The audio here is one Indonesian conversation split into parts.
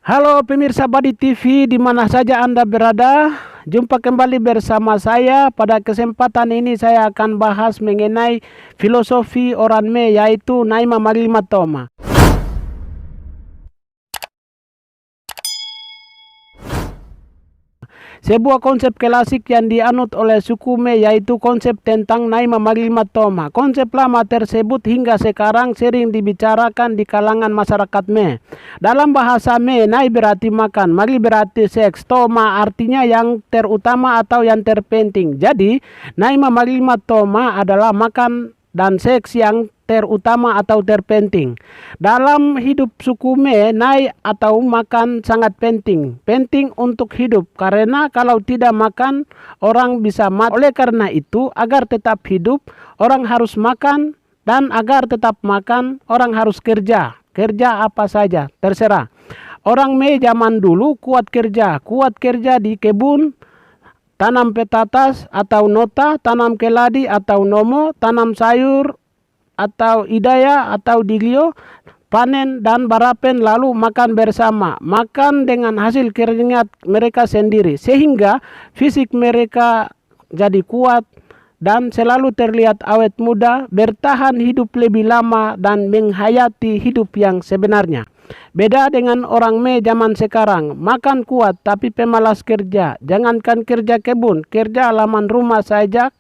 Halo pemirsa Badi TV di mana saja Anda berada. Jumpa kembali bersama saya. Pada kesempatan ini saya akan bahas mengenai filosofi orang Me, yaitu Naima Maglima Toma. Sebuah konsep klasik yang dianut oleh suku Me, yaitu konsep tentang Naima Maglima Toma. Konsep lama tersebut hingga sekarang sering dibicarakan di kalangan masyarakat Me. Dalam bahasa Me, Nai berarti makan, Magli berarti seks, Toma artinya yang terutama atau yang terpenting. Jadi, Naima Maglima Toma adalah makan dan seks yang terutama atau terpenting. Dalam hidup suku Me, Nai atau makan sangat penting. Penting untuk hidup karena kalau tidak makan orang bisa mati. Oleh karena itu, agar tetap hidup orang harus makan, dan agar tetap makan orang harus kerja. Kerja apa saja, terserah. Orang Me zaman dulu kuat kerja di kebun, tanam petatas atau nota, tanam keladi atau nomo, tanam sayur atau idaya atau diglio, panen dan barapen, lalu makan bersama. Makan dengan hasil keringat mereka sendiri, sehingga fisik mereka jadi kuat dan selalu terlihat awet muda, bertahan hidup lebih lama dan menghayati hidup yang sebenarnya. Beda dengan orang Me zaman sekarang, makan kuat tapi pemalas kerja. Jangankan kerja kebun, kerja halaman rumah saja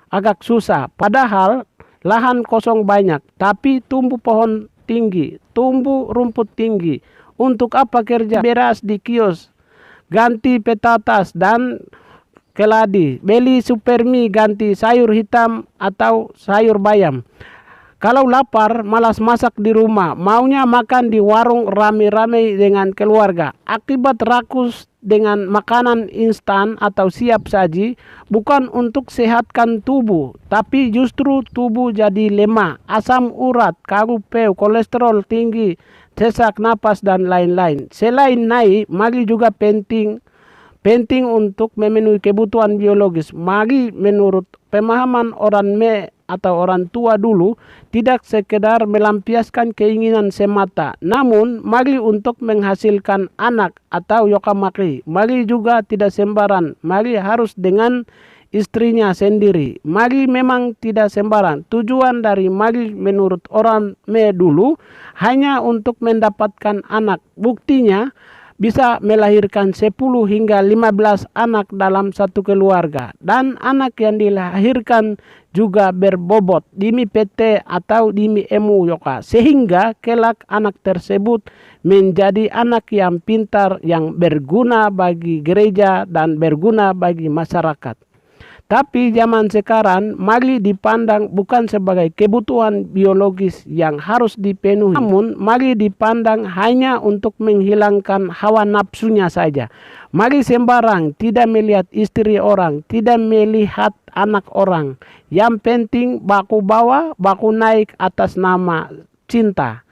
agak susah. Padahal lahan kosong banyak, tapi tumbuh pohon tinggi, tumbuh rumput tinggi. Untuk apa kerja? Beras di kios, ganti petatas dan keladi, beli supermi, ganti sayur hitam atau sayur bayam. Kalau lapar, malas masak di rumah, maunya makan di warung rame-rame dengan keluarga. Akibat rakus dengan makanan instan atau siap saji, bukan untuk sehatkan tubuh, tapi justru tubuh jadi lemah, asam urat, karupeu, kolesterol tinggi, sesak napas dan lain-lain. Selain naik, Magli juga penting untuk memenuhi kebutuhan biologis. Magli menurut pemahaman orang Me atau orang tua dulu tidak sekedar melampiaskan keinginan semata, namun Magli untuk menghasilkan anak atau yokamakri. Magli juga tidak sembarang, Magli harus dengan istrinya sendiri. Magli memang tidak sembarang. Tujuan dari Magli menurut orang Me dulu hanya untuk mendapatkan anak. Buktinya bisa melahirkan 10 hingga 15 anak dalam satu keluarga, dan anak yang dilahirkan juga berbobot dimi PT atau dimi emu yoka, sehingga kelak anak tersebut menjadi anak yang pintar, yang berguna bagi gereja dan berguna bagi masyarakat. Tapi zaman sekarang Magli dipandang bukan sebagai kebutuhan biologis yang harus dipenuhi, namun Magli dipandang hanya untuk menghilangkan hawa nafsunya saja. Magli sembarang, tidak melihat istri orang, tidak melihat anak orang. Yang penting baku bawa, baku naik atas nama cinta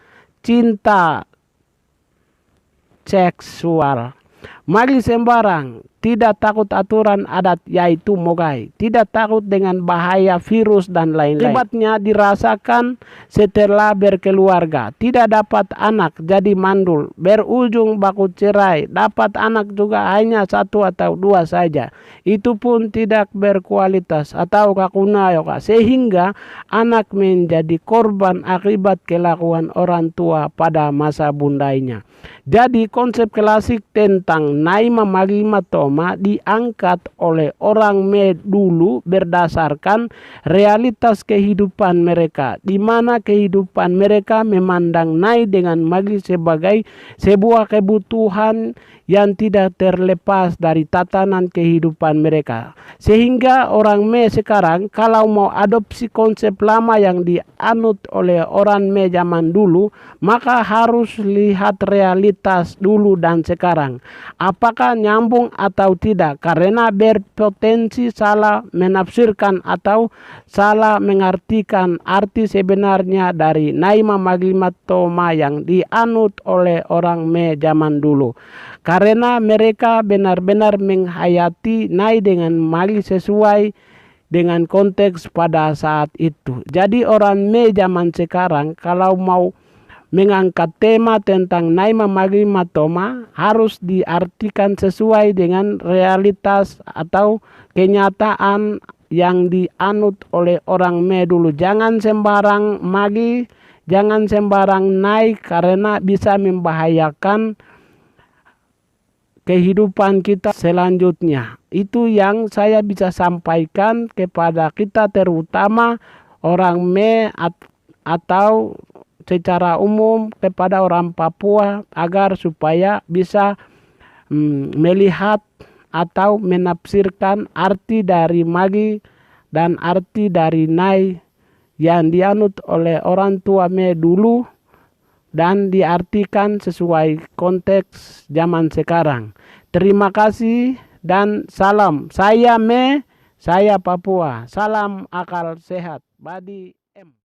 seksual. Magli sembarang, tidak takut aturan adat yaitu mogai, tidak takut dengan bahaya virus dan lain-lain. Akibatnya dirasakan setelah berkeluarga, tidak dapat anak jadi mandul, berujung baku cerai, dapat anak juga hanya 1 atau 2 saja, itu pun tidak berkualitas atau kakunayoka, sehingga anak menjadi korban akibat kelakuan orang tua pada masa bundainya. Jadi konsep klasik tentang Naima Maglima Toma diangkat oleh orang Me dulu berdasarkan realitas kehidupan mereka, di mana kehidupan mereka memandang Nai dengan Magli sebagai sebuah kebutuhan yang tidak terlepas dari tatanan kehidupan mereka. Sehingga orang Me sekarang kalau mau adopsi konsep lama yang dianut oleh orang Me zaman dulu, maka harus lihat realitas dulu dan sekarang. Apakah nyambung atau tidak, karena berpotensi salah menafsirkan atau salah mengartikan arti sebenarnya dari Naima Maglima Toma yang dianut oleh orang Me zaman dulu. Karena mereka benar-benar menghayati Nai dengan Magli sesuai dengan konteks pada saat itu. Jadi orang Me zaman sekarang kalau mau mengangkat tema tentang Naima Marima Toma harus diartikan sesuai dengan realitas atau kenyataan yang dianut oleh orang Me dulu. Jangan sembarang magi, jangan sembarang naik karena bisa membahayakan kehidupan kita selanjutnya. Itu yang saya bisa sampaikan kepada kita, terutama orang Me atau secara umum kepada orang Papua, agar supaya bisa melihat atau menafsirkan arti dari magi dan arti dari nai yang dianut oleh orang tua Me dulu dan diartikan sesuai konteks zaman sekarang. Terima kasih dan salam. Saya Me, saya Papua. Salam akal sehat. Badi M.